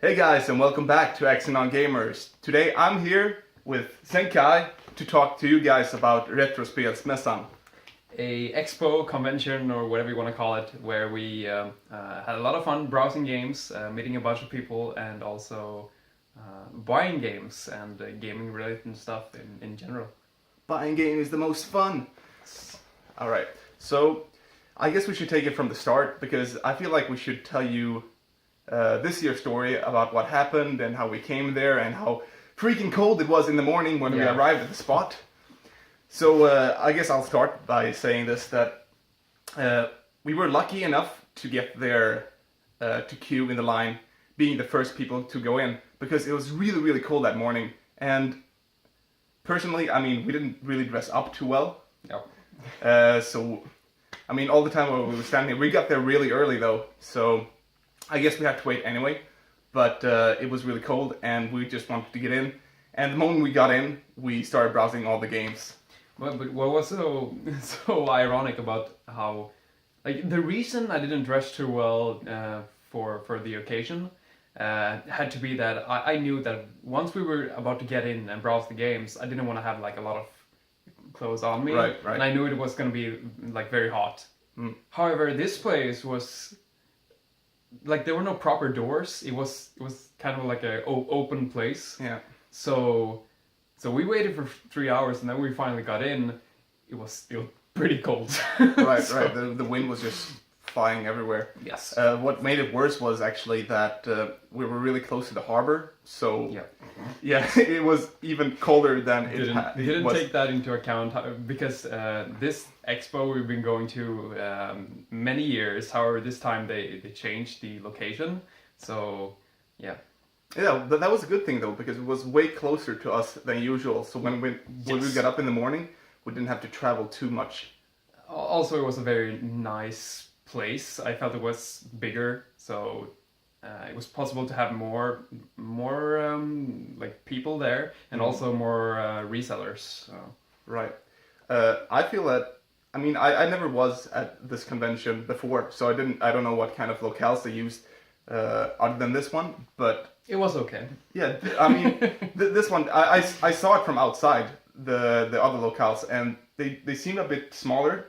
Hey guys, and welcome back to Action on Gamers. Today I'm here with Senkai to talk to you guys about Retrospelsmässan. A expo, convention, or whatever you want to call it, where we had a lot of fun browsing games, meeting a bunch of people, and also buying games and gaming related stuff in general. Buying game is the most fun. Alright, so I guess we should take it from the start because I feel like we should tell you this year's story about what happened and how we came there and how freaking cold it was in the morning when we arrived at the spot. So I guess I'll start by saying this, that we were lucky enough to get there to queue in the line, being the first people to go in, because it was really cold that morning. And personally, I mean, we didn't really dress up too well. No. So, I mean, all the time while we were standing, we got there really early though, so I guess we had to wait anyway, but it was really cold and we just wanted to get in. And the moment we got in, we started browsing all the games. Well, but what was so ironic about how, like, the reason I didn't dress too well for the occasion had to be that I knew that once we were about to get in and browse the games, I didn't want to have like a lot of clothes on me, right. And I knew it was going to be like very hot. However, this place was like there were no proper doors. It was kind of like a open place. Yeah. So we waited for 3 hours and then we finally got in. It was still pretty cold. Right. The wind was just flying everywhere. Yes. What made it worse was actually that we were really close to the harbor. So yeah, it was even colder than it didn't was. take that into account because this expo we've been going to many years. However, this time they changed the location. So yeah. Yeah, that was a good thing though, because it was way closer to us than usual. So when we got up in the morning, we didn't have to travel too much. Also, it was a very nice place. I felt it was bigger, so it was possible to have more like people there, and also more resellers. So. Right. I feel that. I mean, I never was at this convention before, so I don't know what kind of locales they used other than this one, but. It was okay. Yeah, I mean, this one, I saw it from outside, the other locales, and they seemed a bit smaller.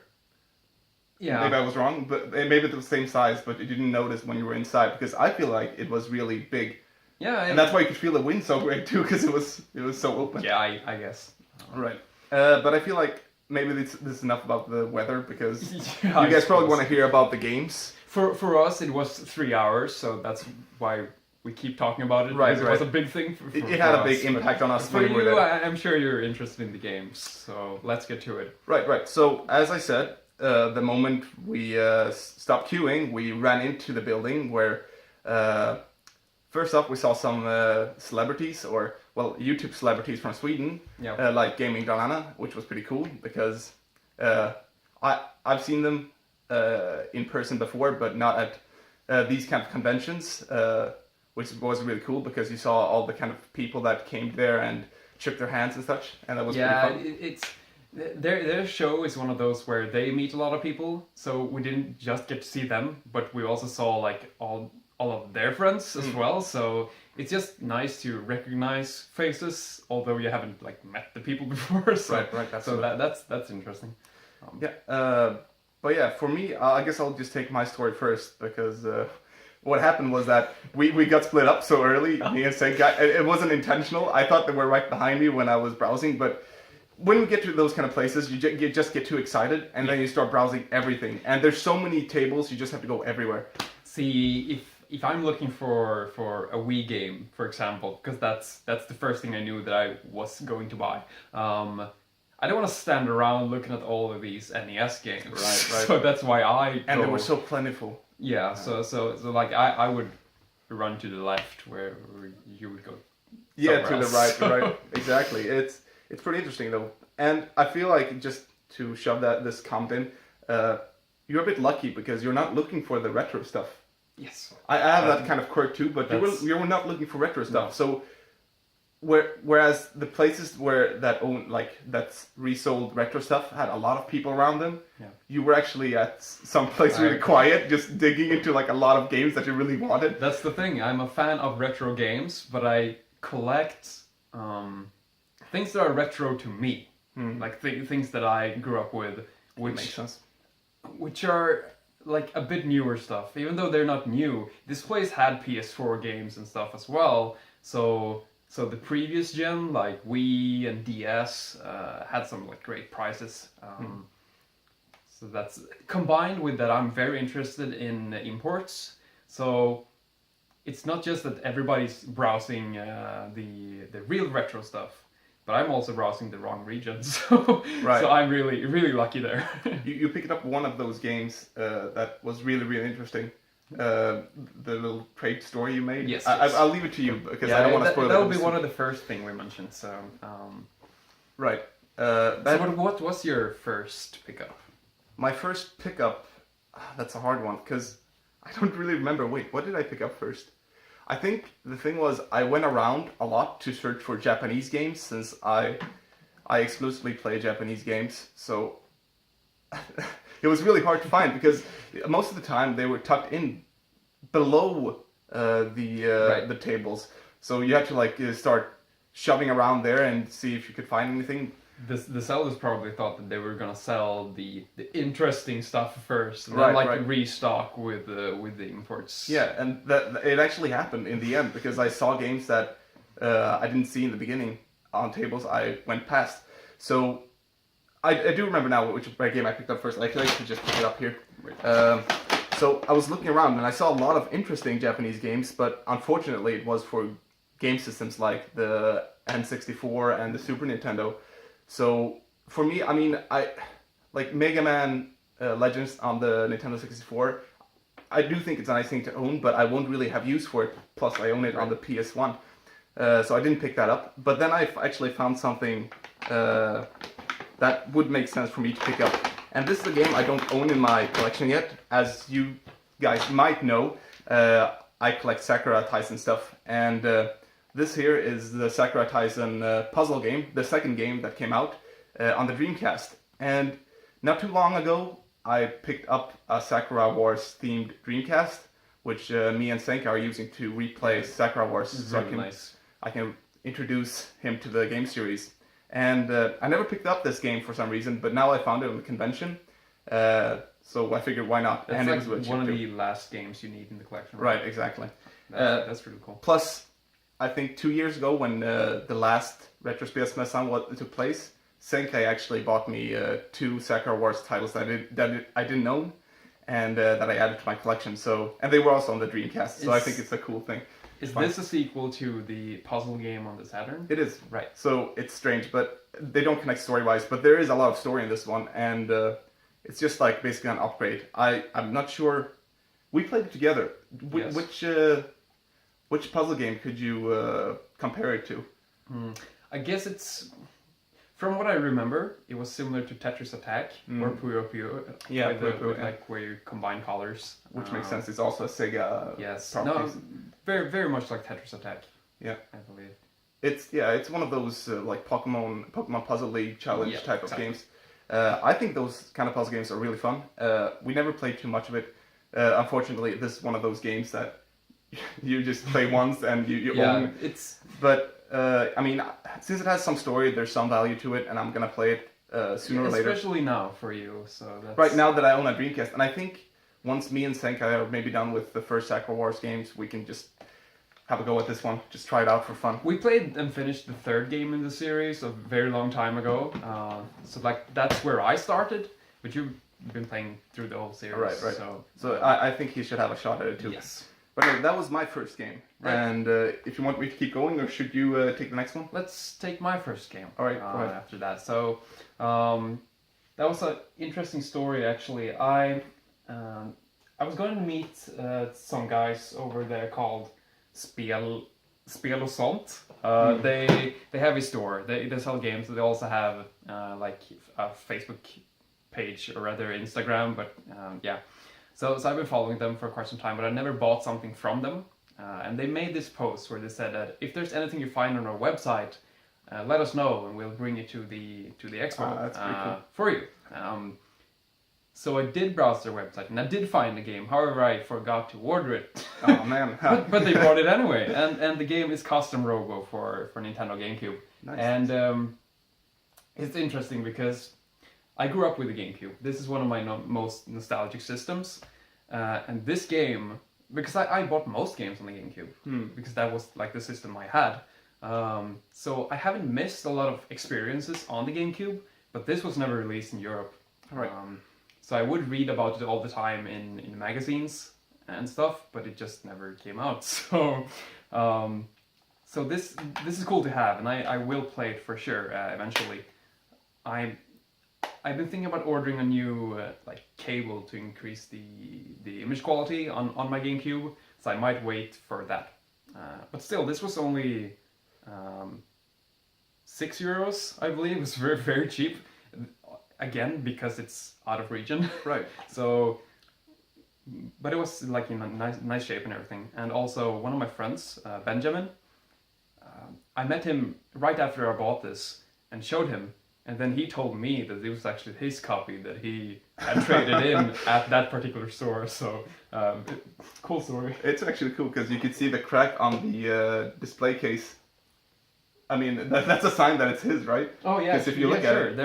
Yeah. Maybe I was wrong, but maybe they're the same size, but you didn't notice when you were inside, because I feel like it was really big. Yeah. And that's why you could feel the wind so great too, because it was so open. Yeah, I guess. Right. But I feel like maybe this is enough about the weather, because you I guys probably suppose. want to hear about the games. For us, it was 3 hours, so that's why we keep talking about it. Right, because it was a big thing for it had a big us, impact on us. For when we were you, there. I'm sure you're interested in the games, so let's get to it. Right. So, as I said, the moment we stopped queuing, we ran into the building where, first off, we saw some celebrities, or, well, YouTube celebrities from Sweden, like Gaming Diana, which was pretty cool, because I've seen them in person before, but not at these kind of conventions, which was really cool, because you saw all the kind of people that came there and shook their hands and such, and that was pretty fun. It's their show is one of those where they meet a lot of people, so we didn't just get to see them, but we also saw like all of their friends as well. So it's just nice to recognize faces, although you haven't like met the people before. So, right. That's interesting. But yeah, for me, I guess I'll just take my story first, because what happened was that we got split up so early, me and Senkai. It wasn't intentional. I thought they were right behind me when I was browsing, but when we get to those kind of places, you just get too excited, and then you start browsing everything. And there's so many tables, you just have to go everywhere. See, if I'm looking for a Wii game, for example, because that's the first thing I knew that I was going to buy. I don't want to stand around looking at all of these NES games. Right. So that's why I And they were so plentiful. Yeah, so like I would run to the left where you would go. Yeah, to else. the right. Exactly. It's pretty interesting though, and I feel like, just to shove this comment in, you're a bit lucky because you're not looking for the retro stuff. Yes. I have that kind of quirk too, but you were not looking for retro stuff. No. So whereas the places that's resold retro stuff had a lot of people around them, you were actually at some place really quiet, just digging into like a lot of games that you really wanted. That's the thing. I'm a fan of retro games, but I collect things that are retro to me, like things that I grew up with, Makes sense. which are like a bit newer stuff. Even though they're not new, this place had PS4 games and stuff as well. So the previous gen, like Wii and DS, had some like great prices. So that's combined with that. I'm very interested in imports. So it's not just that everybody's browsing the real retro stuff, but I'm also browsing the wrong regions. So so I'm really lucky there. You picked up one of those games that was really interesting. The little trade story you made. Yes. I'll leave it to you because I don't want to spoil it. That will be one of the first thing we mentioned. So right. So what was your first pickup? My first pickup. That's a hard one because I don't really remember. Wait, what did I pick up first? I think the thing was I went around a lot to search for Japanese games since I exclusively play Japanese games. So it was really hard to find because most of the time they were tucked in below the tables. So you had to like start shoving around there and see if you could find anything. The sellers probably thought that they were gonna sell the interesting stuff first, and then restock with the imports. Yeah, and that it actually happened in the end because I saw games that I didn't see in the beginning on tables I went past. So I do remember now which game I picked up first. I could just pick it up here. So I was looking around and I saw a lot of interesting Japanese games, but unfortunately it was for game systems like the N64 and the Super Nintendo. So for me, I mean, I like Mega Man Legends on the Nintendo 64. I do think it's a nice thing to own, but I won't really have use for it. Plus, I own it on the PS1, so I didn't pick that up. But then I actually found something that would make sense for me to pick up. And this is a game I don't own in my collection yet. As you guys might know, I collect Sakura Taisen stuff, and this here is the Sakura Taisen puzzle game, the second game that came out on the Dreamcast. And not too long ago, I picked up a Sakura Wars themed Dreamcast, which me and Senkai are using to replay Sakura Wars. So I can introduce him to the game series. And I never picked up this game for some reason, but now I found it on the convention. So I figured, why not? That's and like it was one of the last games you need in the collection. Right, exactly. That's really cool. Plus, I think 2 years ago when the last Retrospelsmässan took place, Senkai actually bought me 2 Sakura Wars titles that I didn't own, and that I added to my collection. So, and they were also on the Dreamcast, so I think it's a cool thing. Is this a sequel to the puzzle game on the Saturn? It is. Right. So it's strange, but they don't connect story-wise, but there is a lot of story in this one, and it's just like basically an upgrade. I'm not sure. We played it together. Yes. Which puzzle game could you compare it to? I guess it's, from what I remember, it was similar to Tetris Attack or Puyo Puyo. Yeah, with like where you combine colors. Which makes sense. It's also a Sega. Yes. properties. No, very much like Tetris Attack. Yeah. I believe. It's one of those like Pokemon Puzzle League challenge type of games. I think those kind of puzzle games are really fun. We never played too much of it. Unfortunately, this is one of those games that you just play once and you own. But I mean, since it has some story, there's some value to it, and I'm gonna play it sooner or later. Especially now for you. So that's... Right now that I own a Dreamcast, and I think once me and Senkai are maybe done with the first Sakura Wars games, we can just have a go at this one. Just try it out for fun. We played and finished the third game in the series a very long time ago. So like that's where I started, but you've been playing through the whole series. Right. So I think he should have a shot at it too. Yes. But anyway, that was my first game. Right. And if you want me to keep going, or should you take the next one? Let's take my first game. All right, go ahead. After that. So that was an interesting story, actually. I was going to meet some guys over there called Spel och sånt. They have a store. They sell games. They also have like a Facebook page, or rather Instagram. But yeah. So I've been following them for quite some time, but I never bought something from them. and they made this post where they said that if there's anything you find on our website, let us know and we'll bring it to the expo That's pretty cool. for you. So I did browse their website and I did find the game. However, I forgot to order it. Oh man! but they brought it anyway, and the game is custom Robo for Nintendo GameCube. Nice. And it's interesting because I grew up with the GameCube. This is one of my most nostalgic systems, and this game, because I bought most games on the GameCube because that was like the system I had. So I haven't missed a lot of experiences on the GameCube, but this was never released in Europe. Right. So I would read about it all the time in magazines and stuff, but it just never came out. So this is cool to have, and I will play it for sure eventually. I've been thinking about ordering a new like cable to increase the image quality on my GameCube, so I might wait for that. But still, this was only €6, I believe. It was very, very cheap. Again, because it's out of region. Right. So, but it was like in a nice shape and everything. And also one of my friends, Benjamin, I met him right after I bought this and showed him. And then he told me that it was actually his copy that he had traded in at that particular store. So, cool story. It's actually cool because you can see the crack on the display case. I mean, that's a sign that it's his, right? Oh yeah. Because if you look at it,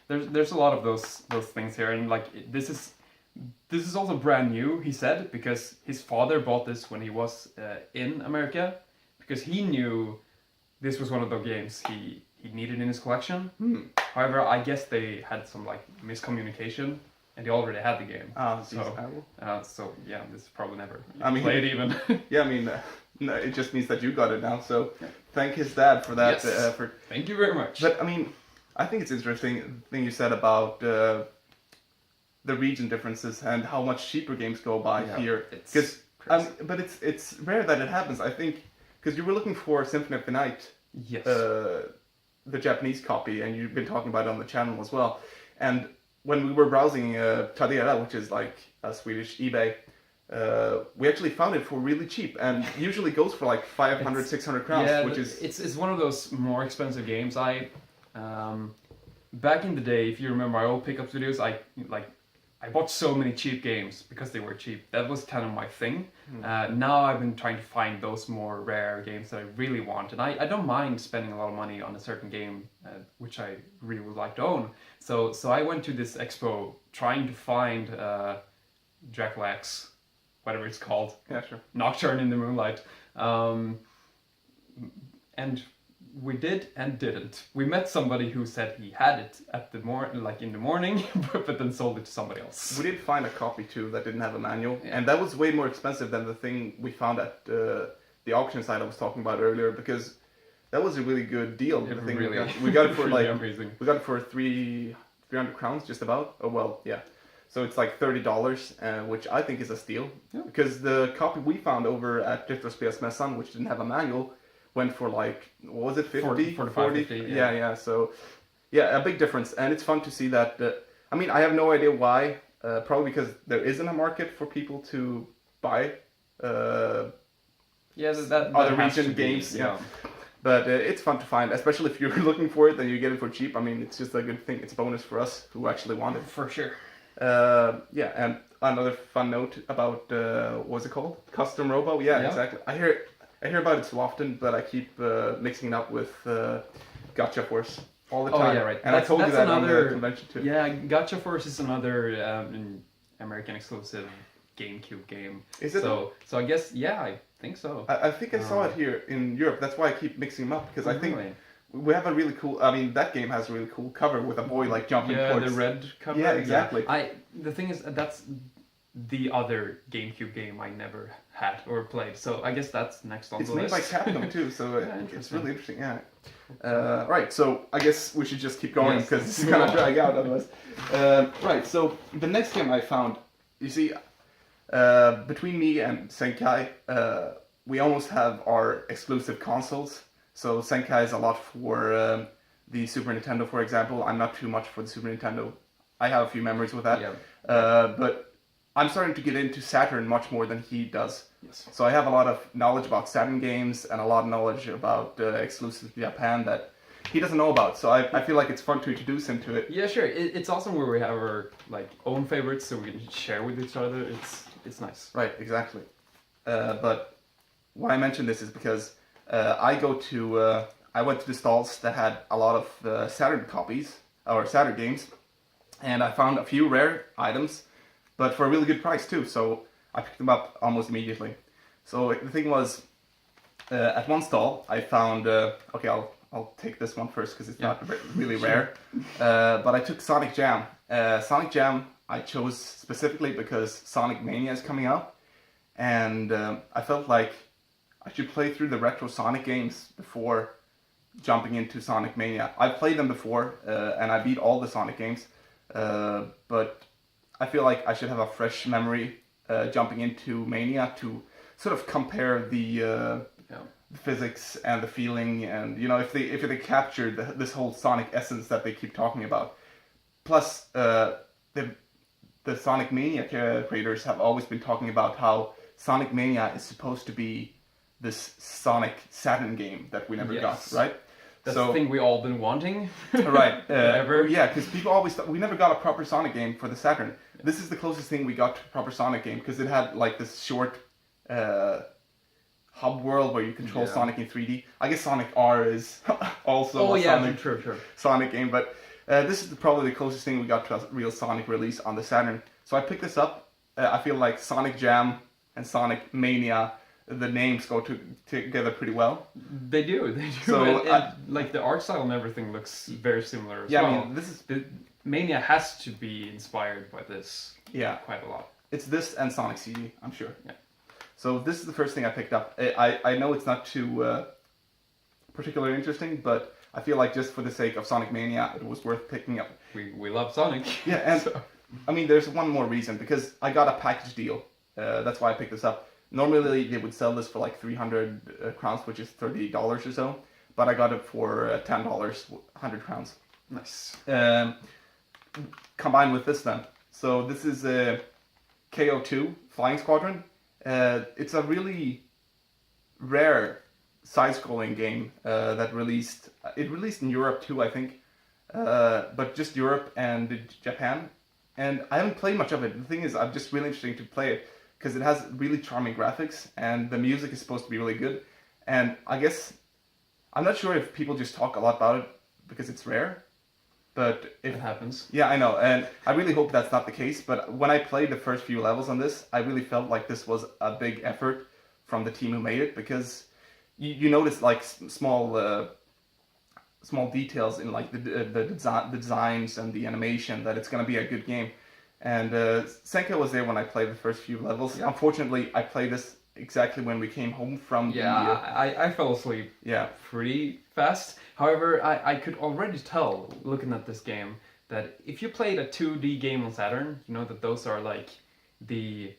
there's a lot of those things here, and like this is also brand new. He said because his father bought this when he was in America, because he knew this was one of the games he needed in his collection. However, I guess they had some like miscommunication, and they already had the game. So yeah, this is probably never played even. Yeah, I mean, no, it just means that you got it now. So thank his dad for that. Yes. Thank you very much. But I mean, I think it's interesting thing you said about the region differences and how much cheaper games go by here. Because but it's rare that it happens. I think because you were looking for Symphony of the Night. Yes. The Japanese copy, and you've been talking about it on the channel as well. And when we were browsing Tradera, which is like a Swedish eBay, we actually found it for really cheap, and usually goes for like 500, 600 crowns, which is... It's one of those more expensive games. Back in the day, if you remember my old pickup videos, I bought so many cheap games because they were cheap. That was kind of my thing. Now I've been trying to find those more rare games that I really want, and I don't mind spending a lot of money on a certain game which I really would like to own. So I went to this expo trying to find Dracula X, whatever it's called. Yeah, sure. Nocturne in the Moonlight. And we did and didn't. We met somebody who said he had it in the morning, but then sold it to somebody else. We did find a copy too that didn't have a manual, and that was way more expensive than the thing we found at the auction site I was talking about earlier, because that was a really good deal. It really we got it for really like amazing. We got it for 300 crowns, just about. Oh well, yeah. So it's like $30, which I think is a steal, because the copy we found over at Retrospelsmässan, which didn't have a manual, went for like, what was it, 50? 40? Yeah. So, yeah, a big difference. And it's fun to see that. I mean, I have no idea why. Probably because there isn't a market for people to buy that other has region to be, games. Yeah. But it's fun to find, especially if you're looking for it and you get it for cheap. I mean, it's just a good thing. It's a bonus for us who actually want it. For sure. And another fun note about, what's it called? Custom Robo? Yeah, exactly. I hear about it so often, but I keep mixing it up with Gacha Force all the time. Oh yeah, right. And I told you that on the convention too. Yeah, Gacha Force is another American exclusive GameCube game. Is it? So I guess I think so. I think I saw it here in Europe. That's why I keep mixing them up, because I think we have a really cool. I mean, that game has a really cool cover with a boy like jumping. Yeah, towards... the red cover. Yeah, exactly. The thing is, that's the other GameCube game I never had or played. So I guess that's next on the list. It's made by Capcom too, so it's really interesting. Yeah. Right. So I guess we should just keep going, because it's gonna drag out otherwise. Right. So the next game I found, you see, between me and Senkai, we almost have our exclusive consoles. So Senkai is a lot for the Super Nintendo, for example. I'm not too much for the Super Nintendo. I have a few memories with that. But I'm starting to get into Saturn much more than he does. Yes. So I have a lot of knowledge about Saturn games and a lot of knowledge about exclusive to Japan that he doesn't know about. So I feel like it's fun to introduce him to it. Yeah, sure. It's awesome where we have our like own favorites, so we can share with each other. It's nice. Right, exactly. But why I mention this is because I went to the stalls that had a lot of Saturn copies or Saturn games, and I found a few rare items, but for a really good price too. So I picked them up almost immediately. So the thing was, at one stall I found. Okay, I'll take this one first because it's not really rare. But I took Sonic Jam. Sonic Jam I chose specifically because Sonic Mania is coming out, and I felt like I should play through the retro Sonic games before jumping into Sonic Mania. I've played them before, and I beat all the Sonic games, but I feel like I should have a fresh memory jumping into Mania to sort of compare the physics and the feeling, and if they capture this whole Sonic essence that they keep talking about. Plus, the Sonic Mania creators have always been talking about how Sonic Mania is supposed to be this Sonic Saturn game that we never got, right? That's the thing we all been wanting. Right. Ever. Yeah, because people always thought we never got a proper Sonic game for the Saturn. This is the closest thing we got to a proper Sonic game because it had like this short hub world where you control Sonic in 3D. I guess Sonic R is also true. Sonic game, but this is probably the closest thing we got to a real Sonic release on the Saturn. So I picked this up. I feel like Sonic Jam and Sonic Mania, the names go together pretty well. They do. So and like the art style and everything looks very similar as well. I mean, the Mania has to be inspired by this. Yeah, quite a lot. It's this and Sonic CD, I'm sure. Yeah. So this is the first thing I picked up. I know it's not too particularly interesting, but I feel like just for the sake of Sonic Mania, it was worth picking up. We love Sonic. Yeah, and I mean, there's one more reason, because I got a package deal. That's why I picked this up. Normally, they would sell this for like 300 crowns, which is $30 or so. But I got it for $10, 100 crowns. Nice. Combined with this then. So this is a KO2 Flying Squadron. It's a really rare side-scrolling game that released in Europe too, I think. But just Europe and Japan. And I haven't played much of it. The thing is, I'm just really interested to play it because it has really charming graphics and the music is supposed to be really good. And I guess, I'm not sure if people just talk a lot about it because it's rare. But it happens. Yeah, I know. And I really hope that's not the case. But when I played the first few levels on this, I really felt like this was a big effort from the team who made it, because you notice like small details in like the designs and the animation that it's going to be a good game. And Senkai was there when I played the first few levels. Yeah. Unfortunately, I played this exactly when we came home from I fell asleep pretty fast. However, I could already tell, looking at this game, that if you played a 2D game on Saturn, you know that those are like the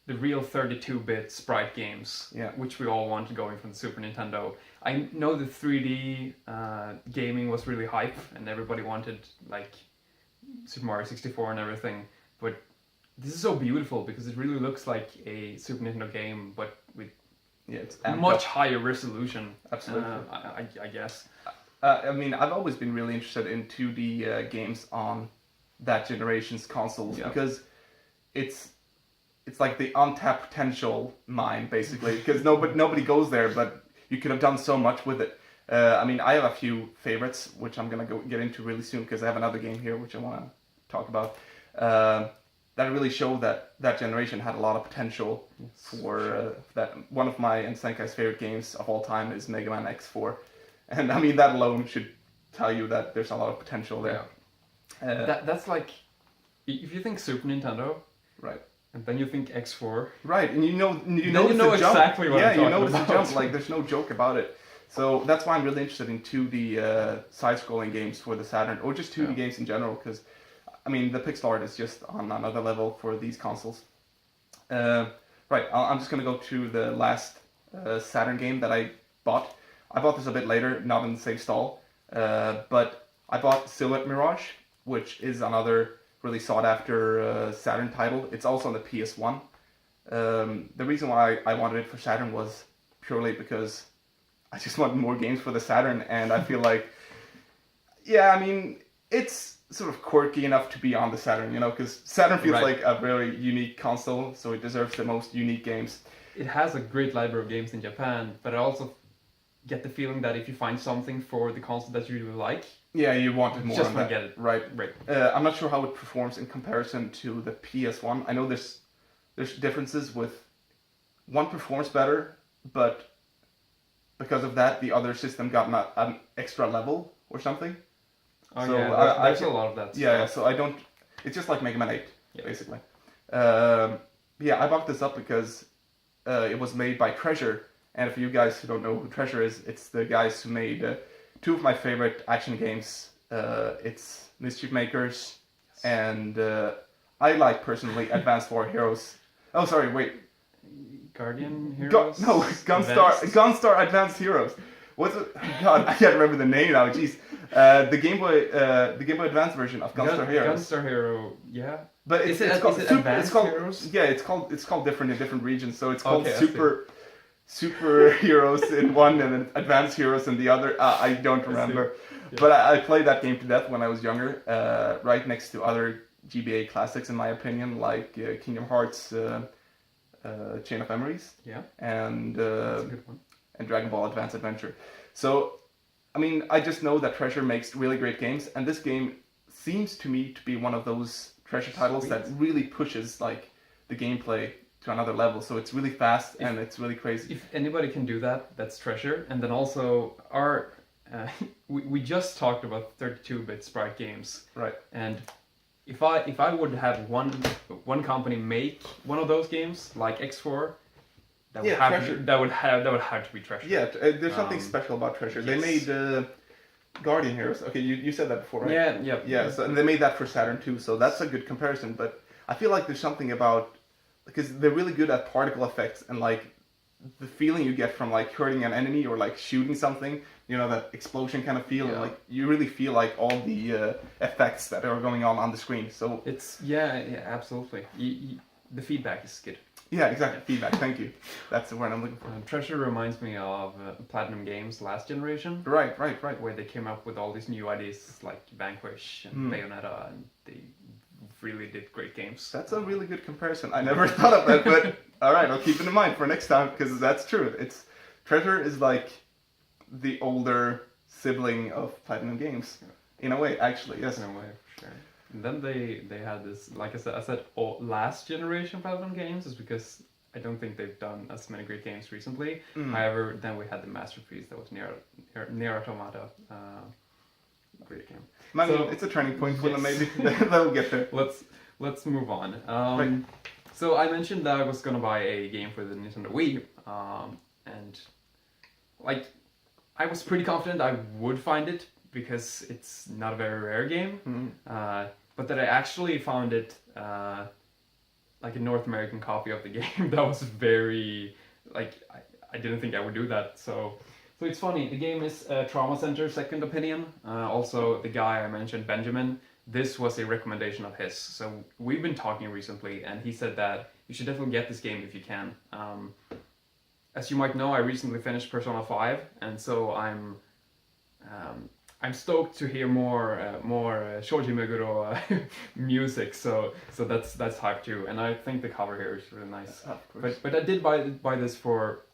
real 32-bit sprite games, which we all want going from the Super Nintendo. I know the 3D gaming was really hype, and everybody wanted like Super Mario 64 and everything, but this is so beautiful because it really looks like a Super Nintendo game, but with it's much higher resolution. Absolutely. I guess. I mean, I've always been really interested in 2D games on that generation's consoles because it's like the untapped potential mine, basically, because nobody goes there, but you could have done so much with it. I mean, I have a few favorites, which I'm going to get into really soon, because I have another game here which I want to talk about. That really showed that generation had a lot of potential for that. One of my and Senkai's favorite games of all time is Mega Man X4. And I mean, that alone should tell you that there's a lot of potential there. Yeah. That's like, if you think Super Nintendo, right, and then you think X4, right, and you know exactly what I'm talking about. It's a jump. Like, there's no joke about it. So that's why I'm really interested in 2D side-scrolling games for the Saturn, or just 2D games in general, because I mean, the pixel art is just on another level for these consoles. Right, I'm just gonna go to the last Saturn game that I bought. I bought this a bit later, not in the same stall, but I bought Silhouette Mirage, which is another really sought-after Saturn title. It's also on the PS1. The reason why I wanted it for Saturn was purely because I just wanted more games for the Saturn, and I feel like, yeah, I mean, it's sort of quirky enough to be on the Saturn, you know, because Saturn feels like a very unique console, so it deserves the most unique games. It has a great library of games in Japan, but I also get the feeling that if you find something for the console that you really like, yeah, you wanted more. Just on want that. to get it. Right. Right. I'm not sure how it performs in comparison to the PS1. I know there's differences with one performs better, but because of that, the other system got an extra level or something. Oh So yeah, there's a lot of that. Yeah, so I don't. It's just like Mega Man 8, basically. Yeah, I bought this up because it was made by Treasure, and for you guys who don't know who Treasure is, it's the guys who made two of my favorite action games. It's Mischief Makers, and I like personally Advanced War Heroes. Oh, sorry, wait. Guardian Heroes? Gunstar Advanced Heroes. What's it? God, I can't remember the name now. Jeez, the Game Boy Advance version of Gunstar Heroes. Gunstar Hero, yeah. But is it Advanced Heroes? Yeah, it's called different in different regions. So it's called Super Heroes in one and then Advanced Heroes in the other. I don't remember, but I played that game to death when I was younger. Right next to other GBA classics, in my opinion, like Kingdom Hearts. Chain of Memories, and That's a good one. And Dragon Ball Advance Adventure. So, I mean, I just know that Treasure makes really great games, and this game seems to me to be one of those Treasure titles that really pushes like the gameplay to another level. So it's really fast and it's really crazy. If anybody can do that, that's Treasure. And then also our we just talked about 32-bit sprite games, right? And if I would have one company make one of those games like X4, that would have to be Treasure. Yeah, there's something special about Treasure. Yes. They made Guardian Heroes. Okay, you said that before, right? Yeah. So and they made that for Saturn too. So that's a good comparison. But I feel like there's something about, because they're really good at particle effects and like the feeling you get from like hurting an enemy or like shooting something. You know, that explosion kind of feel, and like you really feel like all the effects that are going on the screen. So it's absolutely. The feedback is good. Yeah, exactly. Feedback. Thank you. That's the word I'm looking for. Treasure reminds me of Platinum Games last generation. Right. Where they came up with all these new ideas like Vanquish and Bayonetta, and they really did great games. That's a really good comparison. I never thought of that, but all right, I'll keep it in mind for next time because that's true. Treasure is like the older sibling of Platinum Games, in a way. Actually, yes. In a way, for sure. And then they had this, like I said, last generation Platinum Games is because I don't think they've done as many great games recently. However, then we had the masterpiece that was Nier Automata. Great game. I mean, it's a turning point for them. Maybe they'll get there. Let's move on. So I mentioned that I was gonna buy a game for the Nintendo Wii, and like I was pretty confident I would find it because it's not a very rare game. But that I actually found it like a North American copy of the game that was very like I didn't think I would do that. So it's funny. The game is Trauma Center Second Opinion. Also, the guy I mentioned, Benjamin, this was a recommendation of his. So we've been talking recently, and he said that you should definitely get this game if you can. As you might know, I recently finished Persona 5, and so I'm stoked to hear more Shoji Meguro music. So that's hype too, and I think the cover here is really nice. But I did buy this for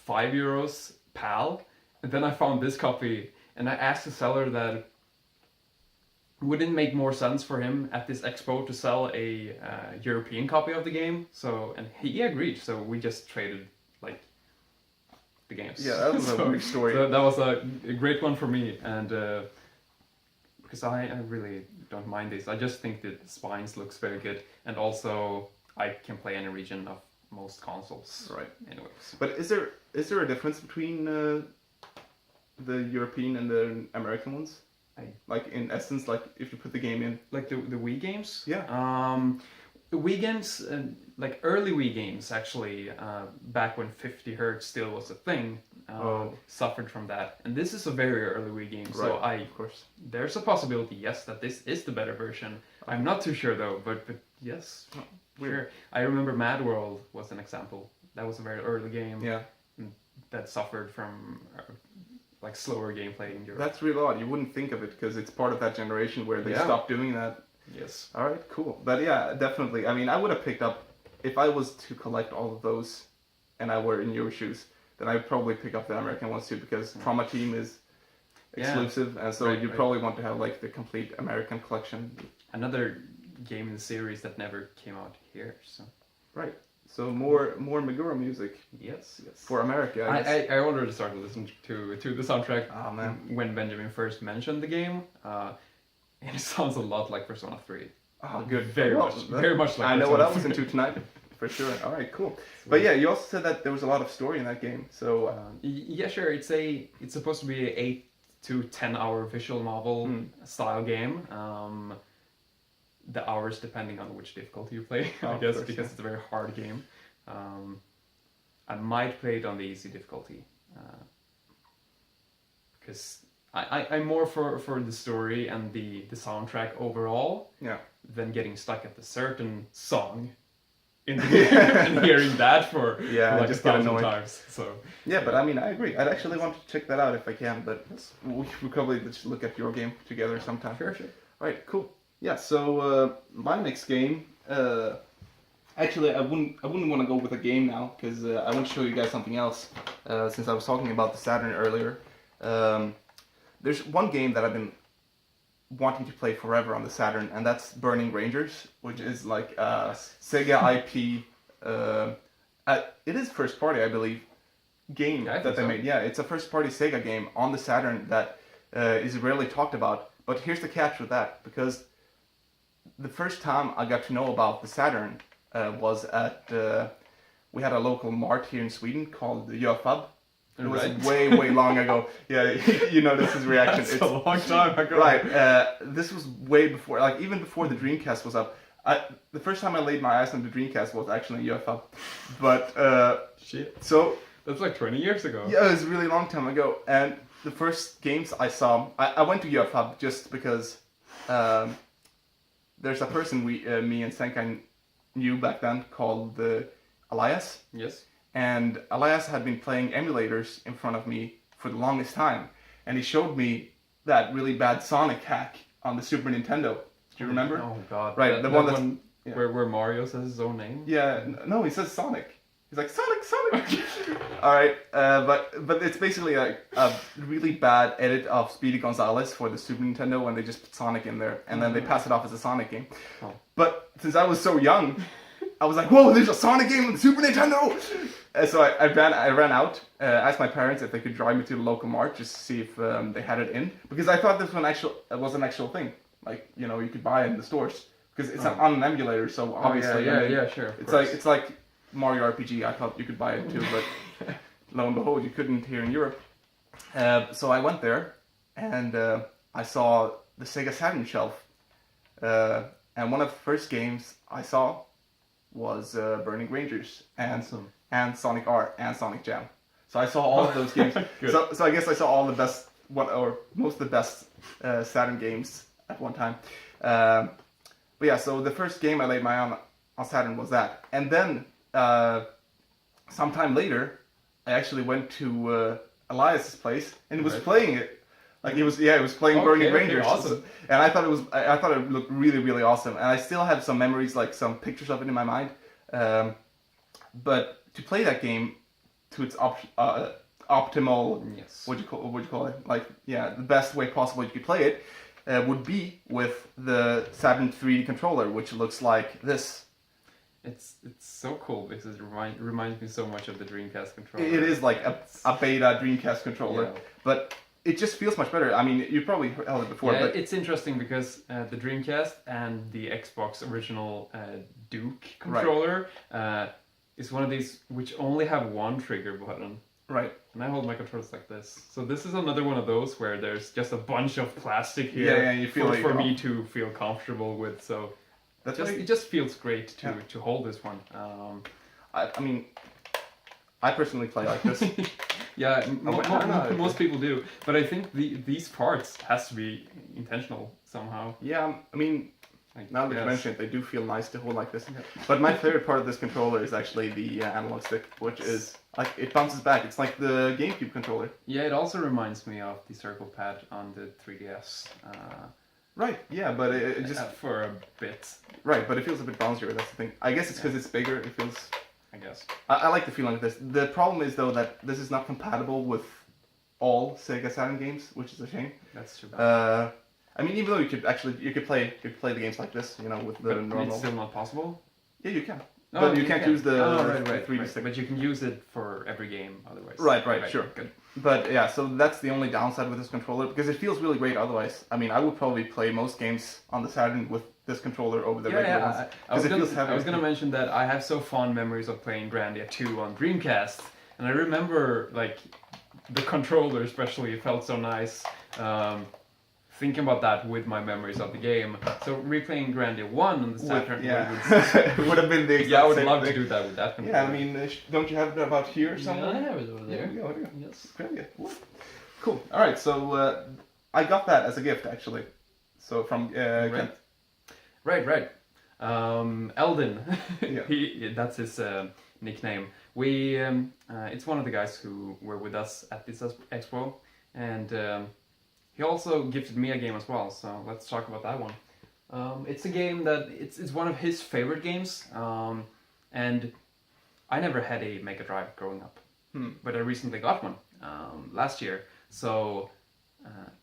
€5 PAL, and then I found this copy, and I asked the seller that wouldn't it make more sense for him at this expo to sell a European copy of the game. So and he agreed. So we just traded like the games. Yeah, that was a weird story. So that was a great one for me, and because I really don't mind this. I just think that the spines looks very good, and also I can play any region of most consoles. Right. Anyways. But is there a difference between the European and the American ones? Like in essence, like if you put the game in, like the Wii games. Yeah. The Wii games, like early Wii games, actually, back when 50 Hertz still was a thing, suffered from that. And this is a very early Wii game, so of course, there's a possibility, yes, that this is the better version. I'm not too sure though, but yes. Sure. I remember Mad World was an example. That was a very early game. Yeah. That suffered from like slower gameplay in Europe. That's real odd. You wouldn't think of it because it's part of that generation where they stopped doing that. Yes. All right, cool. But yeah, definitely. I mean, I would have picked up if I was to collect all of those, and I were in your shoes. Then I'd probably pick up the American ones too because Trauma Team is exclusive, and so you probably want to have like the complete American collection. Another game in the series that never came out here. So. Right. So more Meguro music. Yes. For America. I already started listening to the soundtrack. Oh man. When Benjamin first mentioned the game, and it sounds a lot like Persona 3. Oh, good. Very much like. I know Persona what I 3. was into tonight, for sure. All right, cool. But yeah, you also said that there was a lot of story in that game. So yeah, sure. It's supposed to be an 8 to 10 hour visual novel style game. The hours depending on which difficulty you play, I guess, because it's a very hard game. I might play it on the easy difficulty because I'm more for the story and the soundtrack overall than getting stuck at the certain song in the game and hearing that for like just 1,000 times. So yeah, but I mean, I agree. I'd actually want to check that out if I can, but we'll probably just look at your game together sometime. Sure. All right, cool. Yeah, so my next game, actually I wouldn't want to go with a game now because I want to show you guys something else. Since I was talking about the Saturn earlier, there's one game that I've been wanting to play forever on the Saturn, and that's Burning Rangers, which is like a Sega IP. It is first party, I believe, game that they made. Yeah, it's a first party Sega game on the Saturn that is rarely talked about. But here's the catch with that, because the first time I got to know about the Saturn was at we had a local mart here in Sweden called the Jöfab. It was way long ago. Yeah, you notice his reaction. It's a long time ago. Right. This was way before, like even before the Dreamcast was up. The first time I laid my eyes on the Dreamcast was actually in Jöfab. But shit. So that's like 20 years ago. Yeah, it was a really long time ago. And the first games I saw, I went to Jöfab just because there's a person me and Senkai knew back then called Elias. Yes. And Elias had been playing emulators in front of me for the longest time. And he showed me that really bad Sonic hack on the Super Nintendo. Do you remember? Oh god. Right, the one where Mario says his own name? Yeah, no, he says Sonic. He's like, Sonic! Alright, but it's basically like a really bad edit of Speedy Gonzales for the Super Nintendo when they just put Sonic in there, and then they pass it off as a Sonic game. Oh. But since I was so young, I was like, whoa, there's a Sonic game on the Super Nintendo! So I ran out, asked my parents if they could drive me to the local mart just to see if they had it in, because I thought this was an actual thing. Like, you know, you could buy it in the stores, because it's on an emulator, so obviously... Yeah, sure. It's like Mario RPG. I thought you could buy it too, but lo and behold, you couldn't here in Europe. So I went there, and I saw the Sega Saturn shelf, and one of the first games I saw was Burning Rangers and Sonic R and Sonic Jam. So I saw all of those games. So I guess I saw all the best, most of the best Saturn games at one time. But yeah, so the first game I laid my eye on Saturn was that, and then sometime later, I actually went to Elias's place and he was playing it. Like he was playing Burning Rangers. Awesome. And I thought it looked really, really awesome. And I still have some memories, like some pictures of it in my mind. But to play that game to its optimal, what do you call it? Like, yeah, the best way possible you could play it would be with the Saturn 3D controller, which looks like this. It's so cool because it reminds me so much of the Dreamcast controller. It is like a beta Dreamcast controller, but it just feels much better. I mean, you probably held it before. Yeah, but it's interesting because the Dreamcast and the Xbox original Duke controller is one of these which only have one trigger button. Right. And I hold my controllers like this. So this is another one of those where there's just a bunch of plastic here you feel for me to feel comfortable with. So it just feels great to hold this one. I mean, I personally play like this. Yeah, most people do. But I think these parts has to be intentional somehow. Yeah, I mean, Like, Now that you mention it, they do feel nice to hold like this. But my favorite part of this controller is actually the analog stick, which is like it bounces back. It's like the GameCube controller. Yeah, it also reminds me of the circle pad on the 3DS. Right. Yeah, but it just For a bit. right, but it feels a bit bouncier. That's the thing. I guess it's because it's bigger. It feels. I guess. I like the feeling of this. The problem is though that this is not compatible with all Sega Saturn games, which is a shame. That's too bad. I mean, even though you could play the games like this, you know, with the But normal. it's still not possible? Yeah, you can. Oh, But you can't use the right, 3D stick. But you can use it for every game otherwise. Right, sure. Good. But yeah, so that's the only downside with this controller because it feels really great otherwise. I mean, I would probably play most games on the Saturn with this controller over the regular ones. I was it feels heavy. I was gonna mention that I have so fond memories of playing Grandia 2 on Dreamcast, and I remember like the controller especially felt so nice. Thinking about that with my memories of the game, so replaying Grandia 1 on the Saturn would have been the exact yeah, I would same love thing. to do that with that controller. Yeah, I mean, don't you have it about here somewhere? Yeah, I have it over there. Yeah, there. Yes. Grandia. Cool. All right, so I got that as a gift actually. So from Kent. Right. Eldon, Yeah. that's his nickname. It's one of the guys who were with us at this expo, and he also gifted me a game as well. So let's talk about that one. It's a game that it's one of his favorite games, and I never had a Mega Drive growing up, but I recently got one last year. So.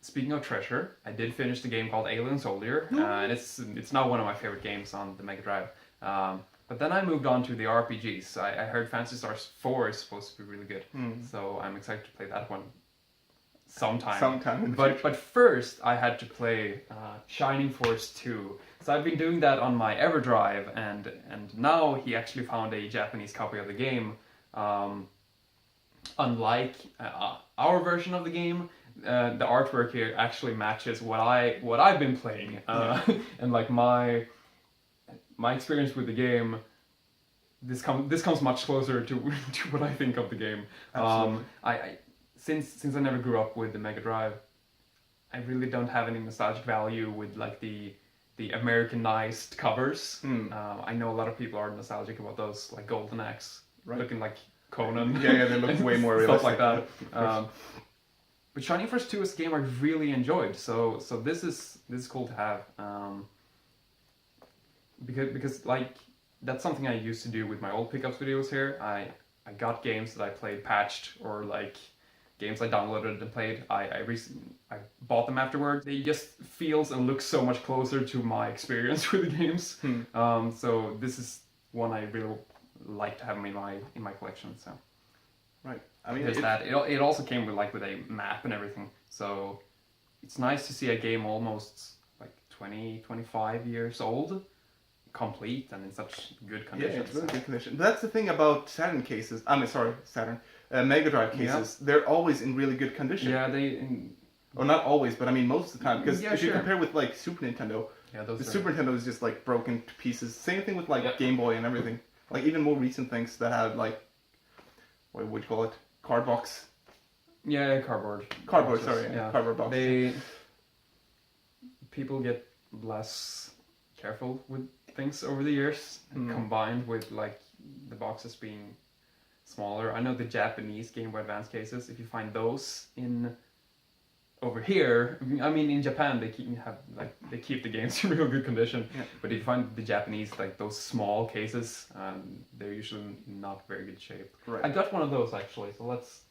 Speaking of treasure, I did finish the game called Alien Soldier, and it's now one of my favorite games on the Mega Drive. But then I moved on to the RPGs. I heard Phantasy Stars 4 is supposed to be really good, so I'm excited to play that one sometime. But first, I had to play Shining Force 2. So I've been doing that on my EverDrive, and now he actually found a Japanese copy of the game. Unlike our version of the game. The artwork here actually matches what I've been playing, and like my experience with the game. This comes much closer to what I think of the game. Absolutely. Since I never grew up with the Mega Drive, I really don't have any nostalgic value with like the Americanized covers. I know a lot of people are nostalgic about those, like Golden Axe, looking like Conan. Yeah, they look way more realistic. Stuff like that. But Shining Force 2 is a game I really enjoyed, so this is cool to have. Because like that's something I used to do with my old pickups videos here. I got games that I played patched, or like games I downloaded and played. I bought them afterward. They just feels and looks so much closer to my experience with the games. So this is one I really like to have in my collection. So. Right. I mean, there's that. It also came with a map and everything. So it's nice to see a game almost like 20-25 years old, complete and in such good condition. Yeah, it's really good condition. But that's the thing about Saturn cases. Mega Drive cases. Yeah. They're always in really good condition. Yeah, or not always, but I mean most of the time. Because if you sure. compare with like Super Nintendo, Super Nintendo is just like broken to pieces. Same thing with like Game Boy and everything. Like even more recent things that have like. What would you call it? Card box? Yeah, cardboard. Cardboard, boxes. sorry. Yeah. Cardboard box. People get less careful with things over the years, combined with like the boxes being smaller. I know the Japanese Game Boy Advance cases, if you find those over here, I mean in Japan they keep the games in real good condition. Yeah. But if you find the Japanese like those small cases, they're usually not very good shape. Right. I got one of those actually, so let's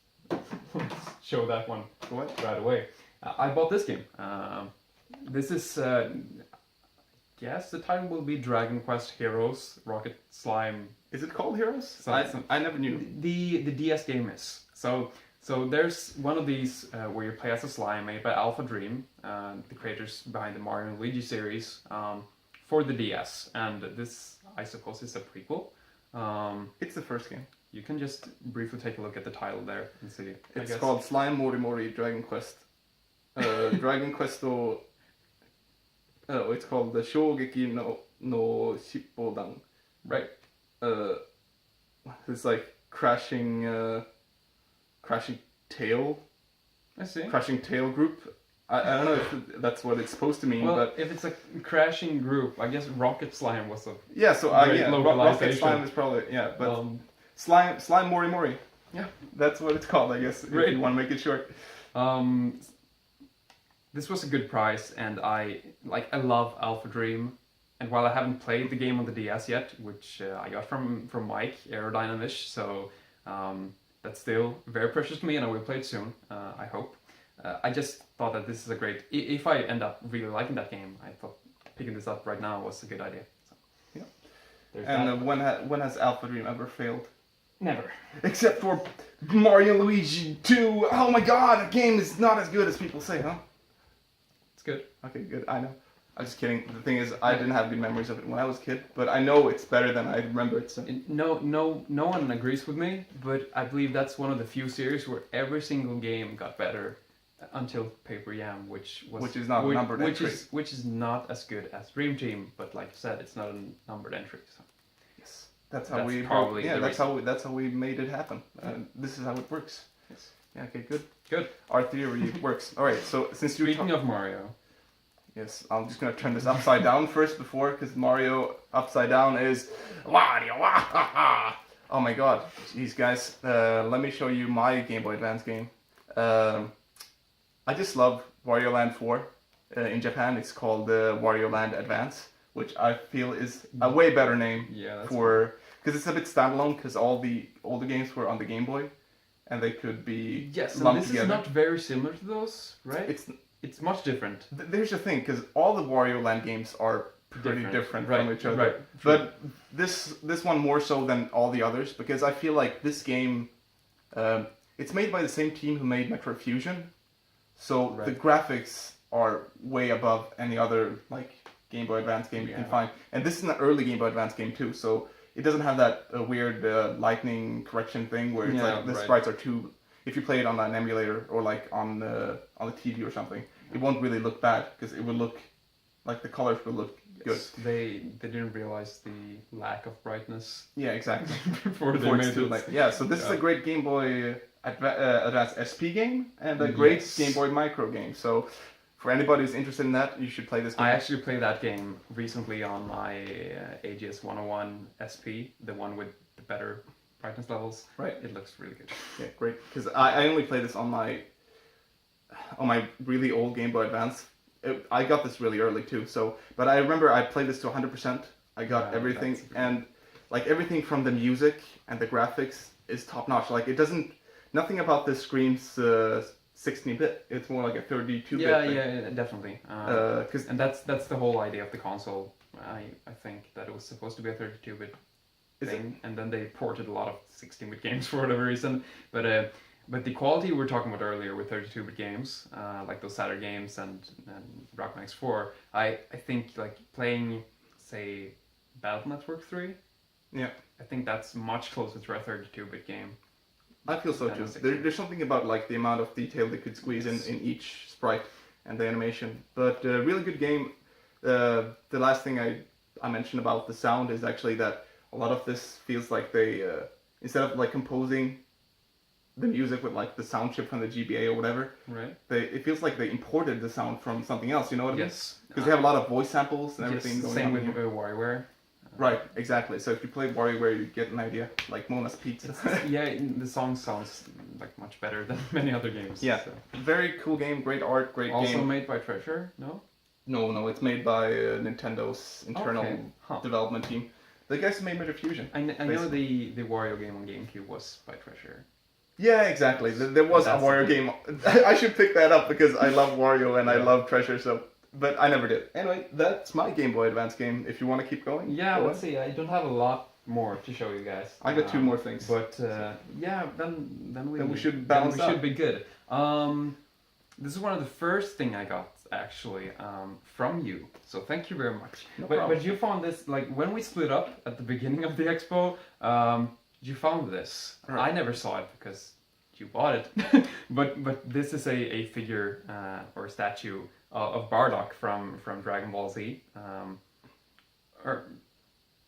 show that one right away. I bought this game. This is yes, the title will be Dragon Quest Heroes Rocket Slime. Is it called Heroes? So I never knew. The DS game is so there's one of these where you play as a slime made by Alpha Dream, the creators behind the Mario and Luigi series, for the DS. And this, I suppose, is a prequel. It's the first game. You can just briefly take a look at the title there and see. It's called Slime Mori Mori Dragon Quest. Dragon Quest it's called the Shogeki no Shippodan. Right. It's like Crashing Tail. I see. Crashing Tail group. I don't know if that's what it's supposed to mean, Well, but if it's a crashing group, I guess Rocket Slime was a yeah. So great Rocket localization. Slime is probably but Slime Mori Mori. Yeah, that's what it's called, I guess. Great. If you want to make it short. This was a good price, and I love Alpha Dream. And while I haven't played the game on the DS yet, which I got from Mike Aerodynamish, so that's still very precious to me, and I will play it soon. I hope. I just thought that this is a great. If I end up really liking that game, I thought picking this up right now was a good idea. So, yeah. And when has Alpha Dream ever failed? Never. Except for Mario and Luigi 2. Oh my God, the game is not as good as people say, huh? It's good. Okay, good. I know. I'm just kidding. The thing is, I didn't have good memories of it when I was a kid, but I know it's better than I remember it. So. No one agrees with me, but I believe that's one of the few series where every single game got better until Paper Yam, which is not a numbered entry. Which is not as good as Dream Team, but like I said, it's not a numbered entry. So. Yes, that's how we probably that's how we made it happen. This is how it works. Yes. Yeah. Okay. Good. Good. Our theory works. All right. So since you speaking of Mario. Yes, I'm just gonna turn this upside down first because Mario upside down is Wario. Oh my God, jeez guys, let me show you my Game Boy Advance game. I just love Wario Land 4. In Japan, it's called Wario Land Advance, which I feel is a way better name because it's a bit standalone because all the older games were on the Game Boy, and they could be lumped this together. is not very similar to those, right? It's much different. There's the thing, because all the Wario Land games are pretty different from each other. Right. But this one more so than all the others, because I feel like this game, it's made by the same team who made Metroid Fusion, so the graphics are way above any other like Game Boy Advance game you can find. And this is an early Game Boy Advance game too, so it doesn't have that weird lightning correction thing where it's like the sprites are too. If you play it on an emulator or like on the TV or something, it won't really look bad because it will look like the colors will look good. They didn't realize the lack of brightness. Yeah, exactly. before they made it. Like, so this is a great Game Boy Advance SP game and a great Game Boy Micro game. So for anybody who's interested in that, you should play this game. I actually played that game recently on my AGS 101 SP, the one with the better brightness levels. Right. It looks really good. Yeah, great. Because I only played this on my really old Game Boy Advance. I got this really early too. So, but I remember I played this to 100%. I got everything, and like everything from the music and the graphics is top notch. Like nothing about this screams 16-bit. It's more like a 32-bit. thing. Yeah, definitely. And that's the whole idea of the console. I think that it was supposed to be a 32-bit thing, and then they ported a lot of 16-bit games for whatever reason. But the quality we were talking about earlier with 32-bit games, like those Saturn games and Rockman X4, I think like playing, say, Battle Network 3. Yeah. I think that's much closer to a 32-bit game. I feel so too. There's something about like the amount of detail they could squeeze in each sprite and the animation. But really good game. The last thing I mentioned about the sound is actually that a lot of this feels like they, instead of like composing the music with like the sound chip from the GBA or whatever, right? It feels like they imported the sound from something else. You know what I mean? Yes. Because they have a lot of voice samples and everything going same on. with WarioWare. Right, exactly. So if you play WarioWare, you get an idea, like Mona's Pizza. Yeah, the song sounds like much better than many other games. Yeah, so. Very cool game, great art, great also game. Also made by Treasure, no? No, it's made by Nintendo's internal development team. The guys who made Metroid Fusion. I know the Wario game on GameCube was by Treasure. Yeah, exactly. There was a Wario game. I should pick that up because I love Wario and I love Treasure, so... But I never did. Anyway, that's my Game Boy Advance game. If you want to keep going. Yeah, let's see. I don't have a lot more to show you guys. I got two more things. But then we should balance out. We should be good. This is one of the first thing I got actually from you. So thank you very much. No problem. But you found this like when we split up at the beginning of the expo. You found this. Right. I never saw it because you bought it. but this is a figure or a statue of Bardock from Dragon Ball Z.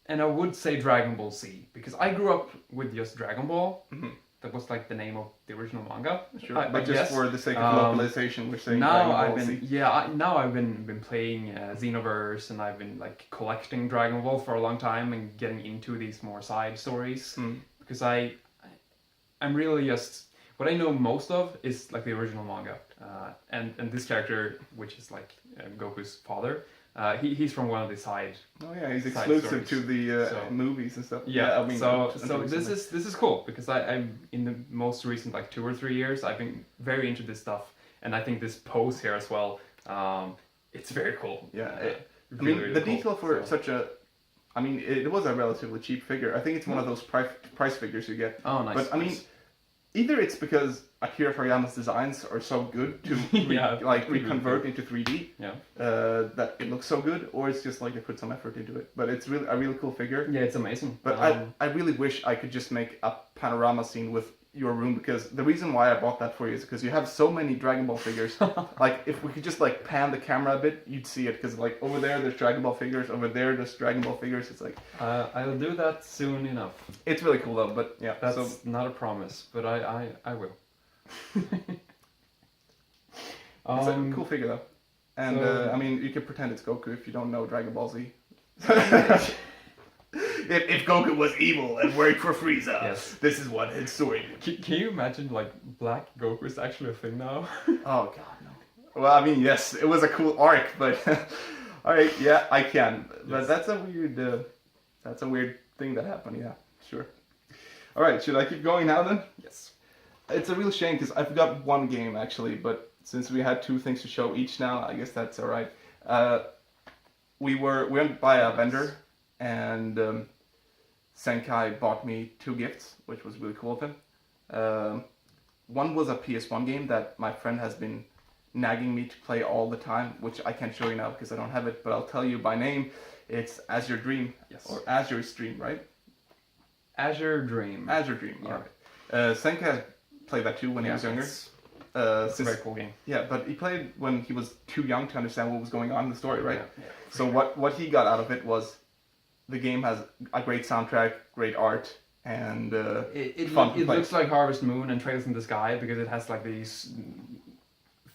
And I would say Dragon Ball Z because I grew up with just Dragon Ball. Mm-hmm. that was like the name of the original manga. Sure, but just for the sake of localization, we're saying now Dragon Ball Z. now I've been playing Xenoverse, and I've been like collecting Dragon Ball for a long time and getting into these more side stories because I'm really just what I know most of is like the original manga, and this character, which is like Goku's father. He's from one of the side. Oh yeah, he's exclusive to the movies and stuff. Yeah, I mean, so this is cool because I'm in the most recent like 2 or 3 years I've been very into this stuff, and I think this pose here as well. It's very cool. Yeah, really, really the cool. detail for such a. I mean, it was a relatively cheap figure. I think it's one of those price figures you get. Oh, nice. But I mean, either it's because Akira Toriyama's designs are so good to reconvert into 3D that it looks so good, or it's just like they put some effort into it. But it's really a really cool figure. Yeah, it's amazing. But I really wish I could just make a panorama scene with your room, because the reason why I bought that for you is because you have so many Dragon Ball figures. Like if we could just like pan the camera a bit, you'd see it, because like over there there's Dragon Ball figures, over there there's Dragon Ball figures. It's like I'll do that soon enough. It's really cool though. But yeah, that's not a promise, but I will. It's a cool figure though, and I mean you can pretend it's Goku if you don't know Dragon Ball Z. If Goku was evil and worked for Frieza, this is what his story did. Can you imagine like Black Goku is actually a thing now? Oh god, no. Well, I mean, yes, it was a cool arc, but all right, yeah, I can. But that's a weird thing that happened. Yeah, sure. All right, should I keep going now then? Yes. It's a real shame because I forgot one game actually, but since we had 2 things to show each now, I guess that's all right. We went by a vendor, and Senkai bought me 2 gifts, which was really cool of him. One was a PS1 game that my friend has been nagging me to play all the time, which I can't show you now because I don't have it, but I'll tell you by name. It's Azure Dream, or Azure Stream, right? Azure Dream. Azure Dream, yeah. Senkai played that too when he was younger. It's a very cool game. Yeah, but he played when he was too young to understand what was going on in the story, right? Yeah. So what he got out of it was the game has a great soundtrack, great art, and fun to play. It looks like Harvest Moon and Trails in the Sky because it has like these